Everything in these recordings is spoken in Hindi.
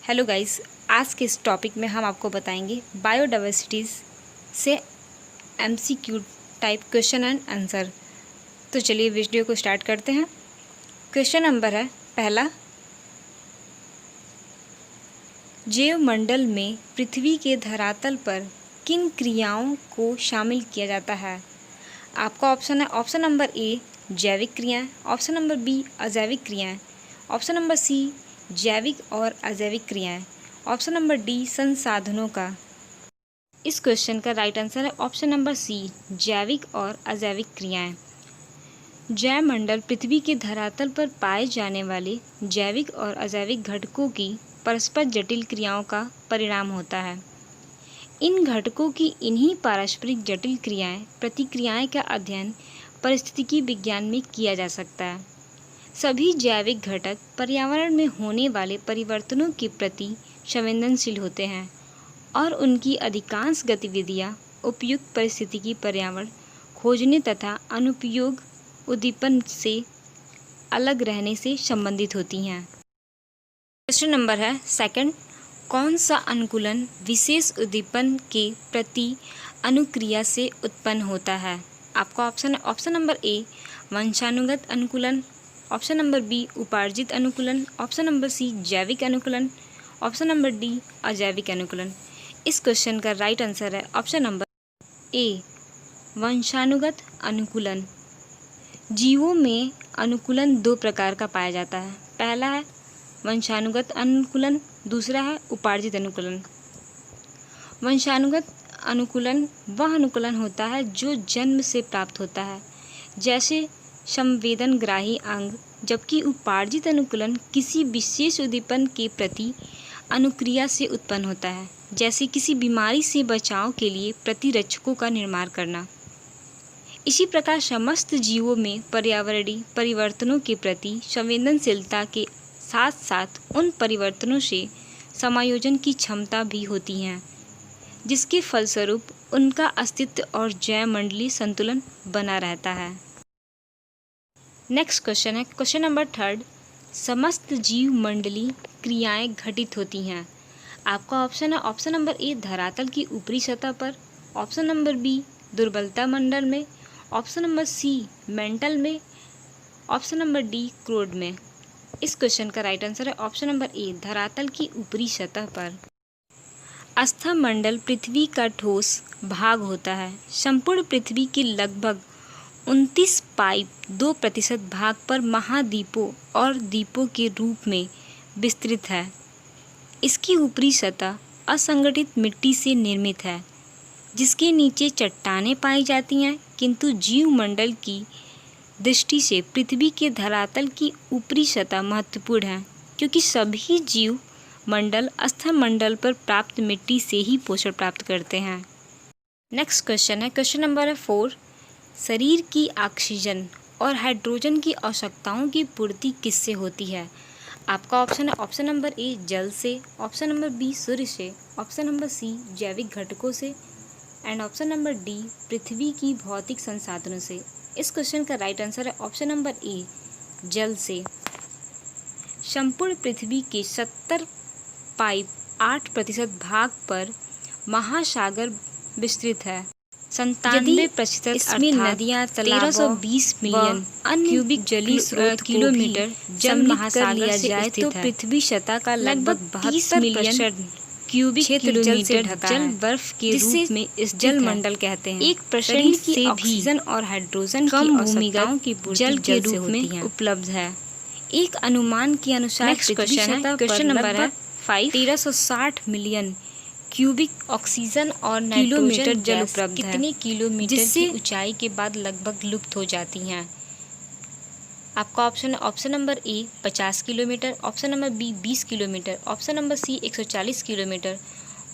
हेलो गाइस, आज के इस टॉपिक में हम आपको बताएंगे बायोडाइवर्सिटीज़ से MCQ type question and answer. तो चलिए वीडियो को स्टार्ट करते हैं। क्वेश्चन नंबर है पहला, जैवमंडल में पृथ्वी के धरातल पर किन क्रियाओं को शामिल किया जाता है? आपका ऑप्शन है ऑप्शन नंबर ए जैविक क्रियाएं, ऑप्शन नंबर बी अजैविक क्रियाएं, ऑप्शन नंबर सी जैविक और अजैविक क्रियाएं, ऑप्शन नंबर डी संसाधनों का। इस क्वेश्चन का राइट आंसर है ऑप्शन नंबर सी जैविक और अजैविक क्रियाएं। जैवमंडल पृथ्वी के धरातल पर पाए जाने वाले जैविक और अजैविक घटकों की परस्पर जटिल क्रियाओं का परिणाम होता है। इन घटकों की इन्हीं पारस्परिक जटिल प्रतिक्रियाएं का अध्ययन पारिस्थितिकी विज्ञान में किया जा सकता है। सभी जैविक घटक पर्यावरण में होने वाले परिवर्तनों के प्रति संवेदनशील होते हैं और उनकी अधिकांश गतिविधियां उपयुक्त पारिस्थितिकी पर्यावरण खोजने तथा अनुपयोग उद्दीपन से अलग रहने से संबंधित होती हैं। क्वेश्चन नंबर है सेकंड, कौन सा अनुकूलन विशेष उद्दीपन के प्रति अनुक्रिया से उत्पन्न होता है? आपका ऑप्शन है ऑप्शन नंबर ए वंशानुगत अनुकूलन, ऑप्शन नंबर बी उपार्जित अनुकूलन, ऑप्शन नंबर सी जैविक अनुकूलन, ऑप्शन नंबर डी अजैविक अनुकूलन। इस क्वेश्चन का राइट आंसर है ऑप्शन नंबर ए वंशानुगत अनुकूलन। जीवों में अनुकूलन दो प्रकार का पाया जाता है। पहला है वंशानुगत अनुकूलन, दूसरा है उपार्जित अनुकूलन। वंशानुगत अनुकूलन वह अनुकूलन होता है जो जन्म से प्राप्त होता है, जैसे संवेदनग्राही अंग, जबकि उपार्जित अनुकूलन किसी विशेष उद्दीपन के प्रति अनुक्रिया से उत्पन्न होता है, जैसे किसी बीमारी से बचाव के लिए प्रतिरक्षकों का निर्माण करना। इसी प्रकार समस्त जीवों में पर्यावरणीय परिवर्तनों के प्रति संवेदनशीलता के साथ साथ उन परिवर्तनों से समायोजन की क्षमता भी होती है, जिसके फलस्वरूप उनका अस्तित्व और जैवमंडलीय संतुलन बना रहता है। नेक्स्ट क्वेश्चन है क्वेश्चन नंबर थर्ड, समस्त जीवमंडलीय क्रियाएं घटित होती हैं। आपका ऑप्शन है ऑप्शन नंबर ए धरातल की ऊपरी सतह पर, ऑप्शन नंबर बी दुर्बलता मंडल में, ऑप्शन नंबर सी मेंटल में, ऑप्शन नंबर डी क्रोड में। इस क्वेश्चन का राइट आंसर है ऑप्शन नंबर ए धरातल की ऊपरी सतह पर। अस्थामंडल पृथ्वी का ठोस भाग होता है। संपूर्ण पृथ्वी के लगभग 29.2% भाग पर महाद्वीपों और द्वीपों के रूप में विस्तृत है। इसकी ऊपरी सतह असंगठित मिट्टी से निर्मित है, जिसके नीचे चट्टानें पाई जाती हैं, किंतु जीवमंडल की दृष्टि से पृथ्वी के धरातल की ऊपरी सतह महत्वपूर्ण है, क्योंकि सभी जीव मंडल अस्थामंडल पर प्राप्त मिट्टी से ही पोषण प्राप्त करते हैं। नेक्स्ट क्वेश्चन है क्वेश्चन नंबर 4, शरीर की ऑक्सीजन और हाइड्रोजन की आवश्यकताओं की पूर्ति किससे होती है? आपका ऑप्शन है ऑप्शन नंबर ए जल से, ऑप्शन नंबर बी सूर्य से, ऑप्शन नंबर सी जैविक घटकों से एंड ऑप्शन नंबर डी पृथ्वी की भौतिक संसाधनों से। इस क्वेश्चन का राइट आंसर है ऑप्शन नंबर ए जल से। संपूर्ण पृथ्वी के 70.8% भाग पर महासागर विस्तृत है। 97% इसमें नदियाँ, 1320 मिलियन क्यूबिक जलीय स्रोत किलोमीटर जल महासागर से जाए तो पृथ्वी सतह का लगभग 32 मिलियन क्यूबिक किलोमीटर जल बर्फ के रूप में इस जल मंडल कहते हैं। 1% से ऑक्सीजन और हाइड्रोजन कम भूमिगत की जल के रूप में उपलब्ध है। एक अनुमान के अनुसार क्वेश्चन नंबर है 5, 1360 मिलियन क्यूबिक ऑक्सीजन और किलोमीटर जल उपलब्ध है, कितने किलोमीटर की ऊंचाई के बाद लगभग लुप्त हो जाती हैं? आपका ऑप्शन है option number A 50 kilometre, option number B 20 kilometre, option number C 140 kilometre,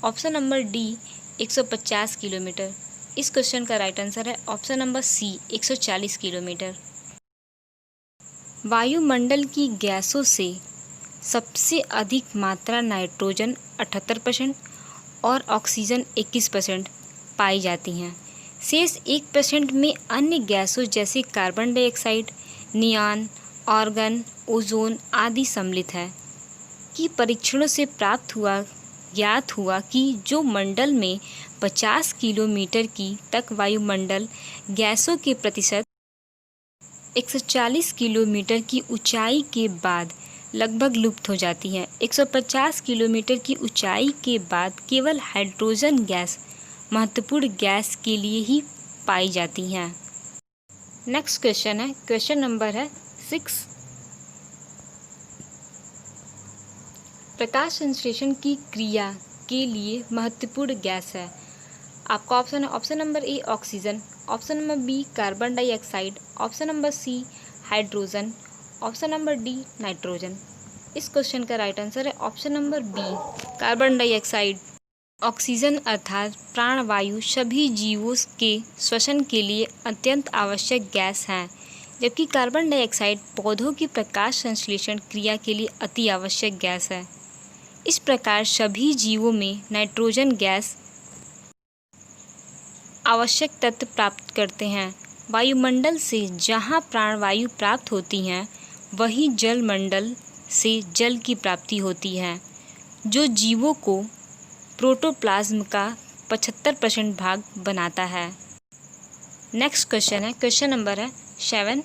option number D 150 kilometre. इस क्वेश्चन का राइट आंसर है ऑप्शन नंबर सी 140 किलोमीटर। वायुमंडल की गैसों से सबसे अधिक मात्रा नाइट्रोजन 78% और ऑक्सीजन 21% पाई जाती हैं। शेष 1% में अन्य गैसों जैसे carbon dioxide, neon, argon, ozone आदि सम्मिलित है। जबकि परीक्षणों से ज्ञात हुआ कि जो मंडल में 50 किलोमीटर की तक वायुमंडल गैसों के प्रतिशत 140 किलोमीटर की ऊंचाई के बाद लगभग लुप्त हो जाती हैं। 150 किलोमीटर की ऊंचाई के बाद केवल हाइड्रोजन गैस महत्वपूर्ण गैस के लिए ही पाई जाती हैं। नेक्स्ट क्वेश्चन है, क्वेश्चन नंबर है 6। प्रकाश संश्लेषण की क्रिया के लिए महत्वपूर्ण गैस है। आपका ऑप्शन है option number A oxygen, option number B carbon dioxide, option number C hydrogen, option number D nitrogen. इस क्वेश्चन का राइट आंसर है option number B carbon dioxide. Oxygen अर्थात प्राणवायु सभी जीवों के श्वसन के लिए अत्यंत आवश्यक गैस है, जबकि कार्बन डाइऑक्साइड पौधों की प्रकाश संश्लेषण क्रिया के लिए अति आवश्यक गैस है। इस प्रकार सभी जीवों में नाइट्रोजन गैस आवश्यक तत्व प्राप्त करते हैं। वायुमंडल से जहाँ प्राणवायु प्राप्त होती हैं, वहीं जलमंडल से जल की प्राप्ति होती है, जो जीवों को प्रोटोप्लाज्म का 75% भाग बनाता है। नेक्स्ट क्वेश्चन है, क्वेश्चन नंबर है 7।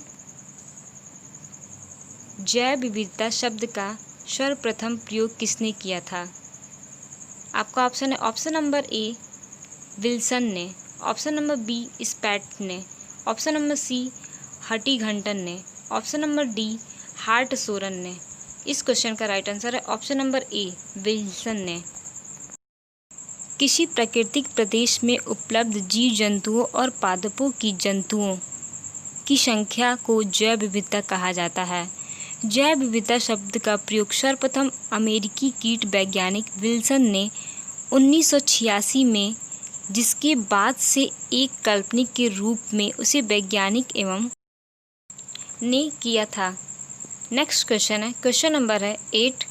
जैव विविधता शब्द का सर्वप्रथम प्रयोग किसने किया था? आपका ऑप्शन है ऑप्शन नंबर ए विल्सन ने, ऑप्शन नंबर बी स्पैट ने, ऑप्शन नंबर सी हटीघंटन ने, ऑप्शन नंबर डी हार्टशोरन ने। इस क्वेश्चन का राइट आंसर है ऑप्शन नंबर ए विल्सन ने। किसी प्राकृतिक प्रदेश में उपलब्ध जीव जंतुओं और पादपों की जंतुओं की संख्या को जैव विविधता कहा जाता है। जैव विविधता शब्द का प्रयोग सर्वप्रथम अमेरिकी कीट वैज्ञानिक विल्सन ने 1986 में, जिसके बाद से एक काल्पनिक के रूप में उसे वैज्ञानिक एवं ने किया था। नेक्स्ट क्वेश्चन है, क्वेश्चन नंबर है 8।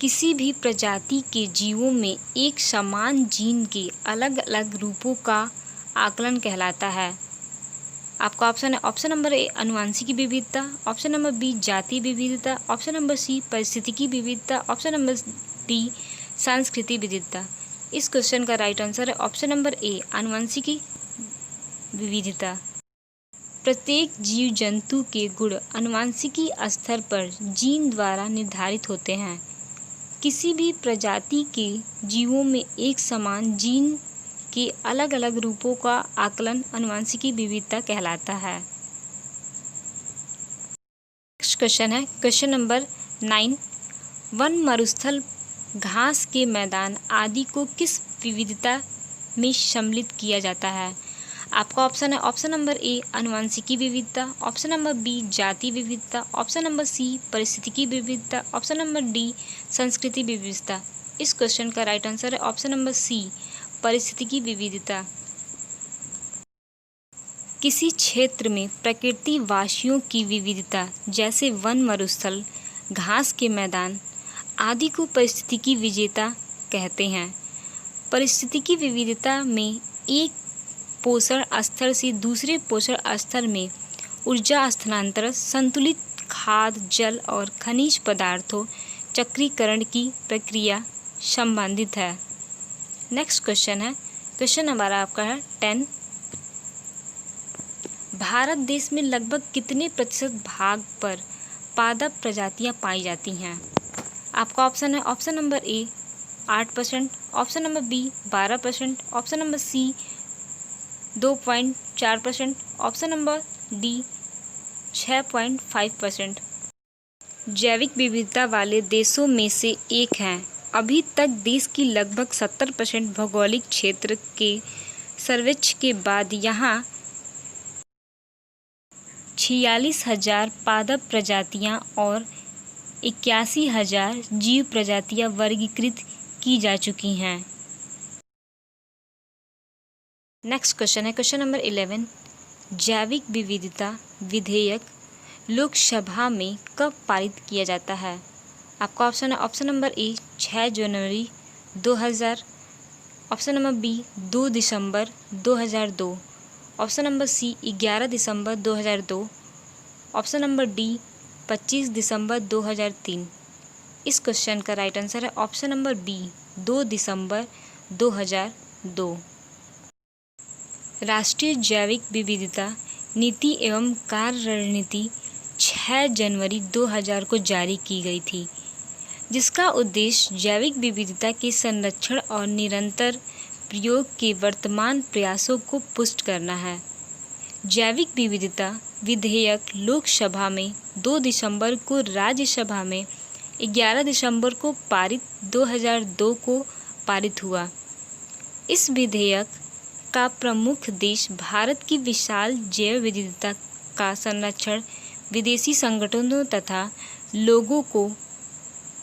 किसी भी प्रजाति के जीवों में एक समान जीन के अलग अलग रूपों का आकलन कहलाता है। आपका ऑप्शन है ऑप्शन नंबर ए आनुवंशिक विविधता, ऑप्शन नंबर बी जाति विविधता, ऑप्शन नंबर सी पारिस्थितिकी विविधता, ऑप्शन नंबर डी सांस्कृतिक विविधता। इस क्वेश्चन का राइट आंसर है ऑप्शन नंबर ए आनुवंशिक विविधता। प्रत्येक जीव जंतु के गुण आनुवंशिकी स्तर पर जीन द्वारा निर्धारित होते हैं। किसी भी प्रजाति के जीवों में एक समान जीन के अलग अलग रूपों का आकलन आनुवंशिकी विविधता कहलाता है। नेक्स्ट क्वेश्चन है, क्वेश्चन नंबर 9। वन मरुस्थल घास के मैदान आदि को किस विविधता में सम्मिलित किया जाता है? आपका ऑप्शन है ऑप्शन नंबर ए आनुवंशिकी विविधता, ऑप्शन नंबर बी जाति विविधता, ऑप्शन नंबर सी पारिस्थितिकी विविधता, ऑप्शन नंबर डी संस्कृति विविधता। इस क्वेश्चन का राइट आंसर है ऑप्शन नंबर सी पारिस्थितिकी विविधता। किसी क्षेत्र में प्रकृति वासियों की विविधता जैसे वन मरुस्थल घास के मैदान आदि को पारिस्थितिकी विविधता कहते हैं। पारिस्थितिकी विविधता में एक पोषण स्तर से दूसरे पोषण स्तर में ऊर्जा स्थानांतरण, संतुलित खाद, जल और खनिज पदार्थों चक्रीकरण की प्रक्रिया संबंधित है। नेक्स्ट क्वेश्चन है, क्वेश्चन नंबर आपका है 10। भारत देश में लगभग कितने प्रतिशत भाग पर पादप प्रजातियां पाई जाती हैं? आपका ऑप्शन है option number A 8%, option number B 12%, option number C 2.4%, option number D 6.5%। जैविक विविधता वाले देशों में से एक हैं। अभी तक देश की लगभग 70% भौगोलिक क्षेत्र के सर्वेक्षण के बाद यहाँ 46,000 पादप प्रजातियाँ और 81,000 जीव प्रजातियाँ वर्गीकृत की जा चुकी हैं। नेक्स्ट क्वेश्चन है, क्वेश्चन नंबर 11। जैविक विविधता विधेयक लोकसभा में कब पारित किया जाता है? आपका ऑप्शन है ऑप्शन नंबर ए 6 जनवरी 2000, ऑप्शन नंबर बी 2 दिसंबर 2002, ऑप्शन नंबर सी 11 दिसंबर 2002, ऑप्शन नंबर डी 25 दिसंबर 2003। इस क्वेश्चन का राइट आंसर है ऑप्शन नंबर बी 2 दिसंबर 2002। राष्ट्रीय जैविक विविधता नीति एवं कार्य रणनीति 6 जनवरी 2000 को जारी की गई थी, जिसका उद्देश्य जैविक विविधता के संरक्षण और निरंतर प्रयोग के वर्तमान प्रयासों को पुष्ट करना है। जैविक विविधता विधेयक लोकसभा में 2 दिसंबर को, राज्यसभा में 11 दिसंबर को 2002 को पारित हुआ। इस विधेयक का प्रमुख देश भारत की विशाल जैव विविधता का संरक्षण, विदेशी संगठनों तथा लोगों को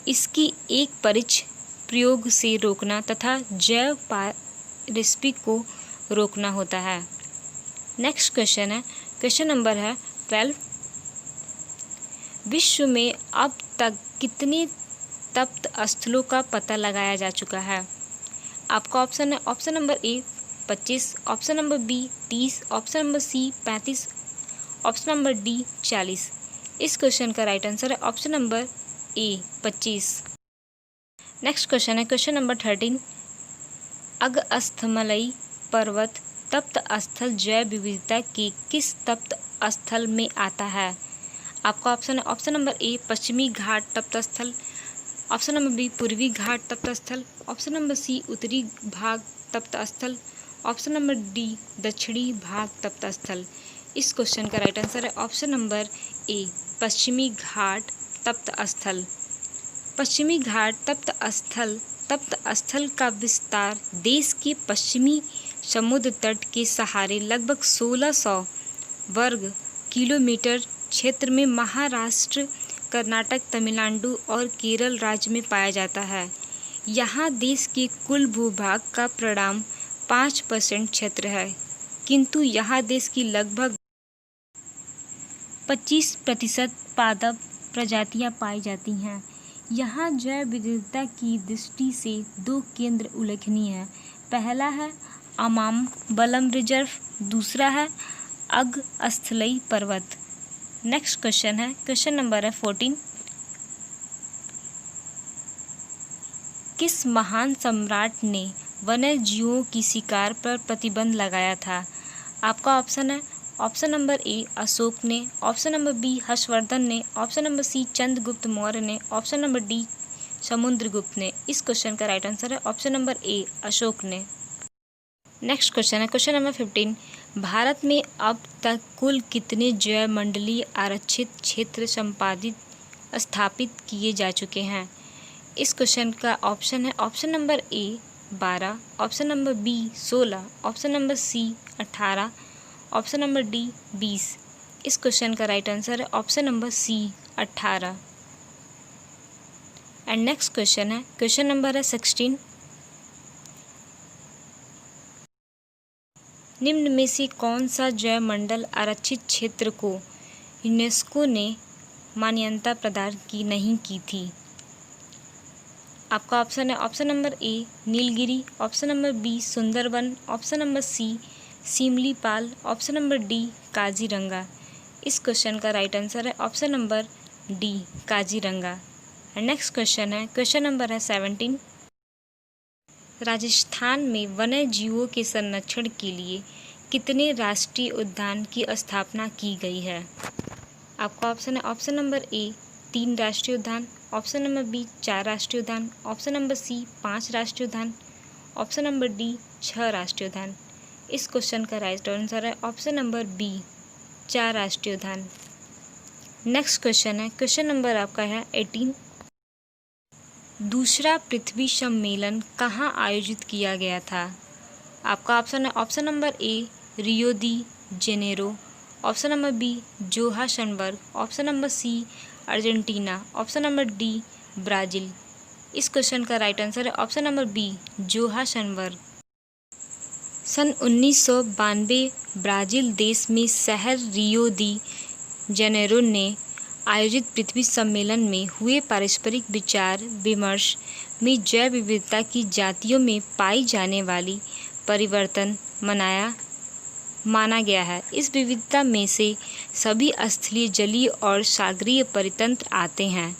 इसकी एक परिच प्रयोग से रोकना तथा जैव पारिस्थितिकी को रोकना होता है। नेक्स्ट क्वेश्चन है, क्वेश्चन नंबर है 12। विश्व में अब तक कितने तप्त स्थलों का पता लगाया जा चुका है? आपका ऑप्शन है option number A 25, option number B 30, option number C 35, option number D 40। इस क्वेश्चन का राइट आंसर है option number A 25। Next question है, क्वेश्चन नंबर 13। अगस्थमलई पर्वत तप्त स्थल जैव विविधता के किस तप्त स्थल में आता है? आपका ऑप्शन है ऑप्शन नंबर ए पश्चिमी घाट तप्त स्थल, ऑप्शन नंबर बी पूर्वी घाट तप्त स्थल, ऑप्शन नंबर सी उत्तरी भाग तप्त स्थल, ऑप्शन नंबर डी दक्षिणी भाग तप्त स्थल। इस क्वेश्चन का राइट आंसर है ऑप्शन नंबर ए पश्चिमी घाट तप्त स्थल। पश्चिमी घाट तप्त स्थल का विस्तार देश के पश्चिमी समुद्र तट के सहारे लगभग 1600 वर्ग किलोमीटर क्षेत्र में महाराष्ट्र, कर्नाटक, तमिलनाडु और केरल राज्य में पाया जाता है। यहाँ देश के कुल भूभाग का परिमाण 5% क्षेत्र है, किंतु यहाँ देश की लगभग 25% पादप प्रजातियाँ पाई जाती हैं। यहाँ जैव विविधता की दृष्टि से 2 केंद्र उल्लेखनीय हैं। पहला है अमाम्बलम रिजर्व, दूसरा है अगस्थलई पर्वत। नेक्स्ट क्वेश्चन है, क्वेश्चन नंबर है 14। किस महान सम्राट ने वन्य जीवों की शिकार पर प्रतिबंध लगाया था? आपका ऑप्शन है ऑप्शन नंबर ए अशोक ने, ऑप्शन नंबर बी हर्षवर्धन ने, option number C Chandragupta Maurya ने, ऑप्शन नंबर डी समुद्रगुप्त ने। इस क्वेश्चन का राइट आंसर है ऑप्शन नंबर ए अशोक ने। नेक्स्ट क्वेश्चन है, क्वेश्चन नंबर 15। भारत में अब तक कुल कितने जैव मंडलीय आरक्षित क्षेत्र स्थापित किए जा चुके हैं? इस क्वेश्चन का ऑप्शन है option number A 12, option number B 16, option number C 18, option number D 20। इस क्वेश्चन का राइट आंसर है option number C 18। And next question है, क्वेश्चन नंबर है 16। निम्न में से कौन सा जैव मंडल आरक्षित क्षेत्र को यूनेस्को ने मान्यता प्रदान नहीं की थी? आपका ऑप्शन है option number A Nilgiri, option number B Sundarban, option number C Similipal, option number D Kaziranga. इस क्वेश्चन का राइट आंसर है option number D Kaziranga. Next question है, क्वेश्चन नंबर है 17। राजस्थान में वन्य जीवों के संरक्षण के लिए कितने राष्ट्रीय उद्यान की स्थापना की गई है? आपका ऑप्शन है ऑप्शन नंबर ए 3 राष्ट्रीय उद्यान, ऑप्शन नंबर बी 4 राष्ट्रीय उद्यान, ऑप्शन नंबर सी 5 राष्ट्रीय उद्यान, ऑप्शन नंबर डी 6 राष्ट्रीय उद्यान। इस क्वेश्चन का राइट आंसर है ऑप्शन नंबर बी 4 राष्ट्रीय उद्यान। नेक्स्ट क्वेश्चन है, क्वेश्चन नंबर आपका है 18। दूसरा पृथ्वी सम्मेलन कहाँ आयोजित किया गया था? आपका ऑप्शन है option number A Rio de Janeiro, option number B Johannesburg, option number C Argentina, option number D Brazil. इस क्वेश्चन का राइट आंसर है ऑप्शन नंबर बी जोहान्सबर्ग। सन 1992 ब्राज़ील देश में शहर रियो दी जेनेरो ने आयोजित पृथ्वी सम्मेलन में हुए पारस्परिक विचार विमर्श में जैव विविधता की जातियों में पाई जाने वाली परिवर्तन मनाया माना गया है। इस विविधता में से सभी स्थलीय, जलीय और सागरीय परितंत्र आते हैं।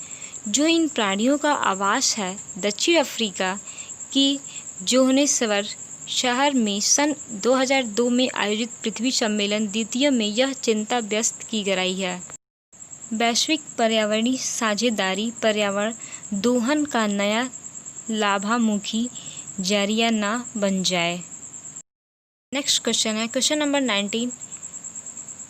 जो इन प्राणियों का आवास है। दक्षिण अफ्रीका की जोहानिसबर्ग शहर में सन 2002 में आयोजित पृथ्वी सम्मेलन द्वितीय में यह चिंता व्यक्त की गई है। वैश्विक पर्यावरणीय साझेदारी पर्यावरण दोहन का नया लाभामुखी जरिया न बन जाए। नेक्स्ट क्वेश्चन है क्वेश्चन नंबर 19।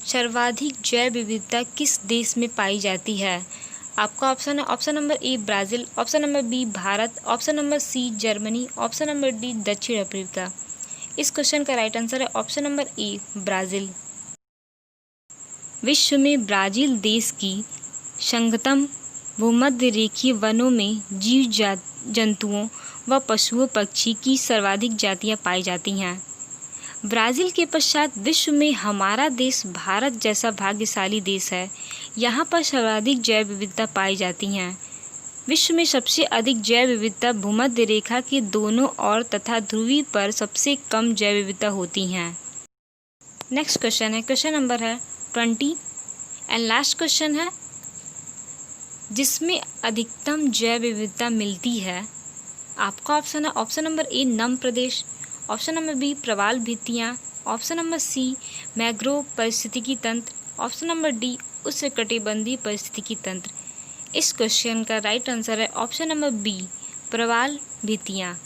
सर्वाधिक जैव विविधता किस देश में पाई जाती है? आपका ऑप्शन है option number A Brazil, option number B Bharat, option number C Germany, option number D दक्षिण अफ्रीका। इस क्वेश्चन का राइट आंसर है ऑप्शन नंबर ए ब्राज़ील। विश्व में ब्राज़ील देश की संगतम भूमध्य रेखीय वनों में जीव जंतुओं व पशुओं पक्षी की सर्वाधिक जातियां पाई जाती हैं। ब्राज़ील के पश्चात विश्व में हमारा देश भारत जैसा भाग्यशाली देश है। यहाँ पर सर्वाधिक जैव विविधता पाई जाती हैं। विश्व में सबसे अधिक जैव विविधता भूमध्य रेखा के दोनों ओर तथा ध्रुवी पर सबसे कम जैव विविधता होती हैं। नेक्स्ट क्वेश्चन है क्वेश्चन नंबर है 20 एंड लास्ट क्वेश्चन है जिसमें अधिकतम जैव विविधता मिलती है। आपका ऑप्शन है ऑप्शन नंबर ए नम प्रदेश, ऑप्शन नंबर बी प्रवाल भित्तियाँ, ऑप्शन नंबर सी मैंग्रोव पारिस्थितिकी तंत्र, ऑप्शन नंबर डी उष्णकटिबंधीय पारिस्थितिकी तंत्र। इस क्वेश्चन का राइट आंसर है ऑप्शन नंबर बी प्रवाल भित्तियाँ।